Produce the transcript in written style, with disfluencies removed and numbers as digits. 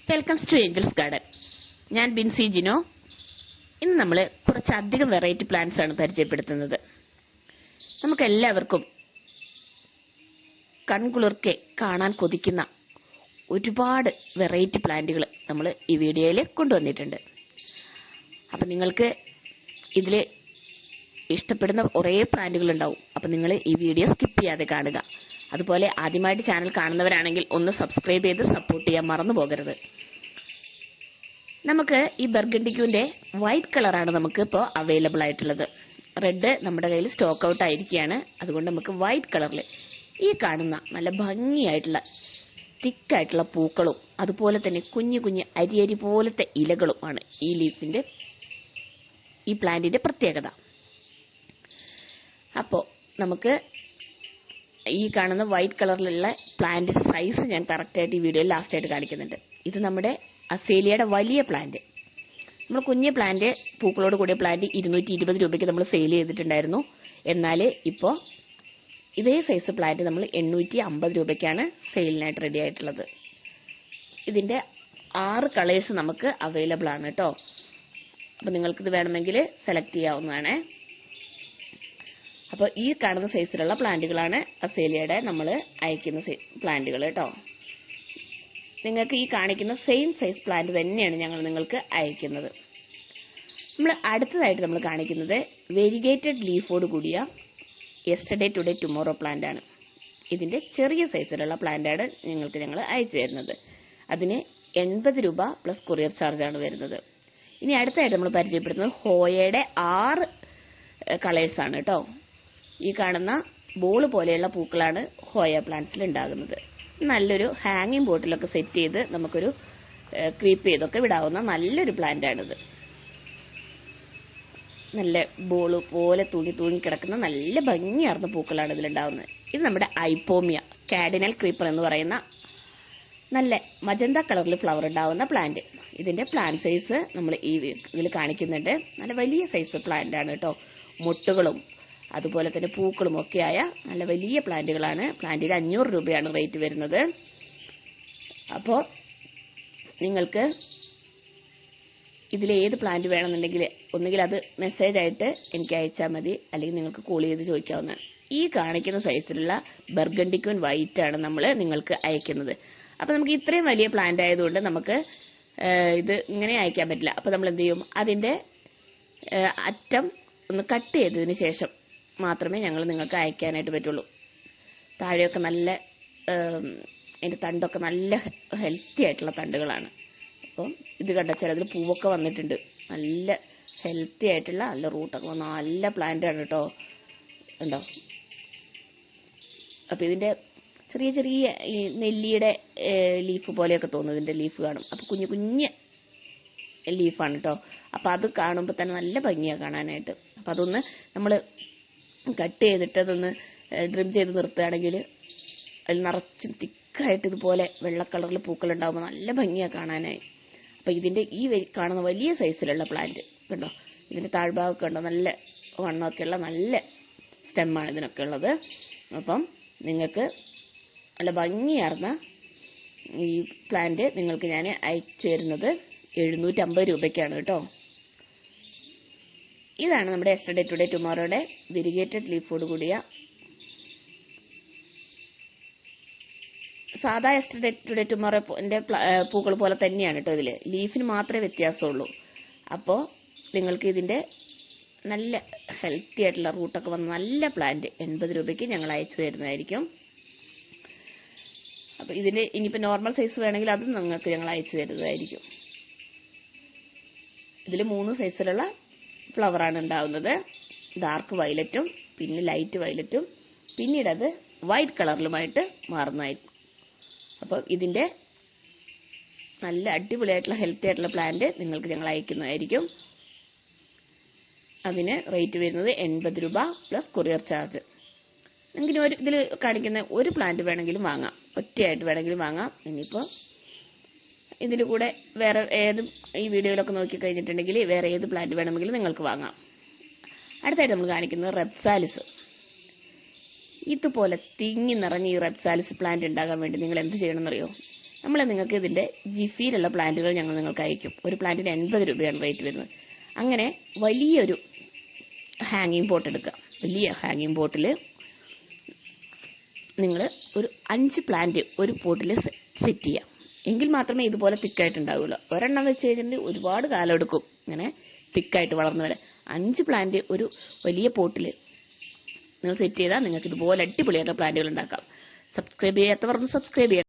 Welcomes to Angeles garden. ഞാൻ ബിൻസി ജിനോ. ഇന്ന് നമ്മൾ കുറച്ചധികം വെറൈറ്റി പ്ലാന്റ്സ് ആണ് പരിചയപ്പെടുത്തുന്നത്. നമുക്കെല്ലാവർക്കും കൺകുളിർക്കെ കാണാൻ കൊതിക്കുന്ന ഒരുപാട് വെറൈറ്റി പ്ലാന്റുകൾ നമ്മൾ ഈ വീഡിയോയിൽ കൊണ്ടുവന്നിട്ടുണ്ട്. അപ്പം നിങ്ങൾക്ക് ഇതിൽ ഇഷ്ടപ്പെടുന്ന കുറേ പ്ലാന്റുകൾ ഉണ്ടാവും. അപ്പം നിങ്ങൾ ഈ വീഡിയോ സ്കിപ്പ് ചെയ്യാതെ കാണുക. അതുപോലെ ആദ്യമായിട്ട് ചാനൽ കാണുന്നവരാണെങ്കിൽ ഒന്ന് സബ്സ്ക്രൈബ് ചെയ്ത് സപ്പോർട്ട് ചെയ്യാൻ മറന്നു പോകരുത്. നമുക്ക് ഈ ബർഗണ്ടിക്യൂന്റെ വൈറ്റ് കളറാണ് നമുക്ക് ഇപ്പോൾ അവൈലബിൾ ആയിട്ടുള്ളത്. റെഡ് നമ്മുടെ കയ്യിൽ സ്റ്റോക്ക് ഔട്ട് ആയിരിക്കുകയാണ്. അതുകൊണ്ട് നമുക്ക് വൈറ്റ് കളറിൽ ഈ കാണുന്ന നല്ല ഭംഗിയായിട്ടുള്ള തിക്കായിട്ടുള്ള പൂക്കളും അതുപോലെ തന്നെ കുഞ്ഞു കുഞ്ഞു അരി പോലത്തെ ഇലകളുമാണ് ഈ പ്ലാന്റിന്റെ പ്രത്യേകത. അപ്പോൾ നമുക്ക് ഈ കാണുന്ന വൈറ്റ് കളറിലുള്ള പ്ലാന്റിന്റെ സൈസ് ഞാൻ കറക്റ്റായിട്ട് ഈ വീഡിയോയിൽ ലാസ്റ്റ് ആയിട്ട് കാണിക്കുന്നുണ്ട്. ഇത് നമ്മുടെ അസേലിയയുടെ വലിയ പ്ലാന്റ്. നമ്മൾ കുഞ്ഞു പ്ലാന്റ് പൂക്കളോട് കൂടിയ പ്ലാന്റ് 220 രൂപയ്ക്ക് നമ്മൾ സെയിൽ ചെയ്തിട്ടുണ്ടായിരുന്നു. എന്നാൽ ഇപ്പോൾ ഇതേ സൈസ് പ്ലാന്റ് നമ്മൾ 850 രൂപയ്ക്കാണ് സെയിലിനായിട്ട് റെഡി ആയിട്ടുള്ളത്. ഇതിന്റെ 6 കളേഴ്സ് നമുക്ക് അവൈലബിൾ ആണ് കേട്ടോ. അപ്പോൾ നിങ്ങൾക്കിത് വേണമെങ്കിൽ സെലക്ട് ചെയ്യാവുന്നതാണ്. അപ്പോൾ ഈ കാണുന്ന സൈസിലുള്ള പ്ലാന്റുകളാണ് അസേലിയയുടെ നമ്മൾ അയക്കുന്ന പ്ലാന്റുകൾ കേട്ടോ. നിങ്ങൾക്ക് ഈ കാണിക്കുന്ന സെയിം സൈസ് പ്ലാന്റ് തന്നെയാണ് ഞങ്ങൾ നിങ്ങൾക്ക് അയക്കുന്നത്. നമ്മൾ അടുത്തതായിട്ട് നമ്മൾ കാണിക്കുന്നത് വെരിഗേറ്റഡ് ലീഫോട് കൂടിയ യെസ്റ്റർഡേ ടുഡേ ടുമോറോ പ്ലാന്റ് ആണ്. ഇതിന്റെ ചെറിയ സൈസിലുള്ള പ്ലാന്റാണ് നിങ്ങൾക്ക് ഞങ്ങൾ അയച്ചു തരുന്നത്. അതിന് 80 രൂപ പ്ലസ് കൊറിയർ ചാർജ് ആണ് വരുന്നത്. ഇനി അടുത്തായിട്ട് നമ്മൾ പരിചയപ്പെടുന്നത് ഹോയയുടെ 6 കളേഴ്സ് ആണ് കേട്ടോ. ഈ കാണുന്ന ബോൾ പോലെയുള്ള പൂക്കളാണ് ഹോയ പ്ലാന്റ്സിൽ ഉണ്ടാകുന്നത്. നല്ലൊരു ഹാങ്ങിങ് ബോട്ടിലൊക്കെ സെറ്റ് ചെയ്ത് നമുക്കൊരു ക്രീപ്പ് ചെയ്തൊക്കെ വിടാവുന്ന നല്ലൊരു പ്ലാന്റ് ആണിത്. നല്ല ബോള് പോലെ തൂങ്ങി കിടക്കുന്ന നല്ല ഭംഗിയാർന്ന പൂക്കളാണ് ഇതിലുണ്ടാവുന്നത്. ഇത് നമ്മുടെ ഐപ്പോമിയ കാർഡിനൽ ക്രീപ്പർ എന്ന് പറയുന്ന നല്ല മജന്ത കളറിൽ ഫ്ലവർ ഉണ്ടാവുന്ന പ്ലാന്റ്. ഇതിന്റെ പ്ലാന്റ് സൈസ് നമ്മൾ ഇതിൽ കാണിക്കുന്നുണ്ട്. നല്ല വലിയ സൈസ് പ്ലാന്റ് ആണ് കേട്ടോ. മൊട്ടുകളും അതുപോലെ തന്നെ പൂക്കളും ഒക്കെയായ നല്ല വലിയ പ്ലാന്റുകളാണ്. പ്ലാന്റിന് 500 രൂപയാണ് റേറ്റ് വരുന്നത്. അപ്പോൾ നിങ്ങൾക്ക് ഇതിലേത് പ്ലാന്റ് വേണമെന്നുണ്ടെങ്കിൽ ഒന്നുകിൽ അത് മെസ്സേജ് ആയിട്ട് എനിക്ക് അയച്ചാൽ മതി, അല്ലെങ്കിൽ നിങ്ങൾക്ക് കോൾ ചെയ്ത് ചോദിക്കാവുന്നതാണ്. ഈ കാണിക്കുന്ന സൈസിലുള്ള ബർഗണ്ടിക്യൂൻ വൈറ്റ് ആണ് നമ്മൾ നിങ്ങൾക്ക് അയക്കുന്നത്. അപ്പോൾ നമുക്ക് ഇത്രയും വലിയ പ്ലാന്റ് ആയതുകൊണ്ട് നമുക്ക് ഇത് ഇങ്ങനെ അയക്കാൻ പറ്റില്ല. അപ്പോൾ നമ്മൾ എന്ത് ചെയ്യും, അതിന്റെ അറ്റം ഒന്ന് കട്ട് ചെയ്തതിന് ശേഷം മാത്രമേ ഞങ്ങൾ നിങ്ങൾക്ക് അയക്കാനായിട്ട് പറ്റുള്ളൂ. താഴെയൊക്കെ നല്ല അതിന്റെ തണ്ടൊക്കെ നല്ല ഹെൽത്തി ആയിട്ടുള്ള തണ്ടുകളാണ്. അപ്പം ഇത് കണ്ടാൽ അതിൽ പൂവൊക്കെ വന്നിട്ടുണ്ട്. നല്ല ഹെൽത്തി ആയിട്ടുള്ള നല്ല റൂട്ടൊക്കെ വന്ന നല്ല പ്ലാന്റ് ആണ് കേട്ടോ. ഉണ്ടോ? അപ്പൊ ഇതിന്റെ ചെറിയ ഈ നെല്ലിയുടെ ലീഫ് പോലെയൊക്കെ തോന്നും. ഇതിന്റെ ലീഫ് കാണും. അപ്പൊ കുഞ്ഞു ലീഫാണ് കേട്ടോ. അപ്പൊ അത് കാണുമ്പോൾ തന്നെ നല്ല ഭംഗിയാണ് കാണാനായിട്ട്. അപ്പൊ അതൊന്ന് നമ്മൾ കട്ട് ചെയ്തിട്ട് അതൊന്ന് ഡ്രിം ചെയ്ത് നിർത്തുകയാണെങ്കിൽ അതിൽ നിറച്ച് തിക്കായിട്ട് ഇതുപോലെ വെള്ള കളറിൽ പൂക്കൾ ഉണ്ടാകുമ്പോൾ നല്ല ഭംഗിയാണ് കാണാനായി. അപ്പൊ ഇതിന്റെ ഈ കാണുന്ന വലിയ സൈസിലുള്ള പ്ലാന്റ് കണ്ടോ, ഇതിന്റെ താഴ്ഭാഗമൊക്കെ ഉണ്ടോ, നല്ല വണ്ണമൊക്കെയുള്ള നല്ല സ്റ്റെമ്മാണ് ഇതിനൊക്കെ ഉള്ളത്. അപ്പം നിങ്ങൾക്ക് നല്ല ഭംഗിയാർന്ന ഈ പ്ലാന്റ് നിങ്ങൾക്ക് ഞാൻ അയച്ചു തരുന്നത് 750 രൂപയ്ക്കാണ് കേട്ടോ. ഇതാണ് നമ്മുടെ യെസ്റ്റർഡേ ടുഡേ ടുമോറോയുടെ വെരിഗേറ്റഡ് ലീഫോട് കൂടിയ സാധാ യെസ്റ്റർഡേ ടുഡേ ടുമോറോന്റെ പൂക്കൾ പോലെ തന്നെയാണ് കേട്ടോ. ഇതില് ലീഫിന് മാത്രമേ വ്യത്യാസമുള്ളൂ. അപ്പോൾ നിങ്ങൾക്ക് ഇതിന്റെ നല്ല ഹെൽത്തി ആയിട്ടുള്ള റൂട്ടൊക്കെ വന്ന നല്ല പ്ലാന്റ് 80 രൂപയ്ക്ക് ഞങ്ങൾ അയച്ചു തരുന്നതായിരിക്കും. അപ്പൊ ഇതിന്റെ ഇനിയിപ്പോ നോർമൽ സൈസ് വേണമെങ്കിൽ അതും നിങ്ങൾക്ക് ഞങ്ങൾ അയച്ചു തരുന്നതായിരിക്കും. ഇതിൽ 3 സൈസിലുള്ള ഫ്ലവറാണ് ഉണ്ടാവുന്നത്. ഡാർക്ക് വയലറ്റും പിന്നെ ലൈറ്റ് വയലറ്റും പിന്നീട് അത് വൈറ്റ് കളറിലുമായിട്ട് മാറുന്നതായിരിക്കും. അപ്പോൾ ഇതിന്റെ നല്ല അടിപൊളിയായിട്ടുള്ള ഹെൽത്തി ആയിട്ടുള്ള പ്ലാന്റ് നിങ്ങൾക്ക് ഞങ്ങൾ അയക്കുന്നതായിരിക്കും. അതിന് റേറ്റ് വരുന്നത് 80 രൂപ പ്ലസ് കൊറിയർ ചാർജ്. നിങ്ങൾക്ക് ഇതിൽ കാണിക്കുന്ന ഒരു പ്ലാന്റ് വേണമെങ്കിലും വാങ്ങാം, ഒറ്റയായിട്ട് വേണമെങ്കിലും വാങ്ങാം. ഇനിയിപ്പോൾ ഇതിന്റെ കൂടെ വേറെ ഏതും ഈ വീഡിയോയിലൊക്കെ നോക്കി കഴിഞ്ഞിട്ടുണ്ടെങ്കിൽ വേറെ ഏത് പ്ലാന്റ് വേണമെങ്കിലും നിങ്ങൾക്ക് വാങ്ങാം. അടുത്തായിട്ട് നമ്മൾ കാണിക്കുന്നത് റെപ്സാലിസ്. ഇതുപോലെ തിങ്ങി നിറഞ്ഞ ഈ റെപ്സാലിസ് പ്ലാന്റ് ഉണ്ടാകാൻ വേണ്ടി നിങ്ങൾ എന്ത് ചെയ്യണമെന്നറിയോ? നമ്മൾ നിങ്ങൾക്ക് ഇതിൻ്റെ ജിഫിയിലുള്ള പ്ലാന്റുകൾ ഞങ്ങൾ നിങ്ങൾക്ക് അയക്കും. ഒരു പ്ലാന്റിന് 80 രൂപയാണ് റേറ്റ് വരുന്നത്. അങ്ങനെ വലിയൊരു ഹാങ്ങിങ് പോട്ട് എടുക്കുക. വലിയ ഹാങ്ങിങ് പോട്ടിൽ നിങ്ങൾ ഒരു 5 പ്ലാന്റ് ഒരു പോട്ടിൽ സെറ്റ് ചെയ്യുക. എങ്കിൽ മാത്രമേ ഇതുപോലെ തിക്കായിട്ടുണ്ടാവുള്ളൂ. ഒരെണ്ണം വെച്ച് കഴിഞ്ഞിട്ട് ഒരുപാട് കാലം എടുക്കും ഇങ്ങനെ തിക്കായിട്ട് വളർന്നു വരാൻ. 5 പ്ലാന്റ് ഒരു വലിയ പോട്ടിൽ നിങ്ങൾ സെറ്റ് ചെയ്താൽ നിങ്ങൾക്ക് ഇതുപോലെ അടിപൊളിയായിട്ട് പ്ലാന്റുകൾ ഉണ്ടാക്കാം. സബ്സ്ക്രൈബ് ചെയ്യാത്തവർ ഒന്ന് സബ്സ്ക്രൈബ് ചെയ്യുക.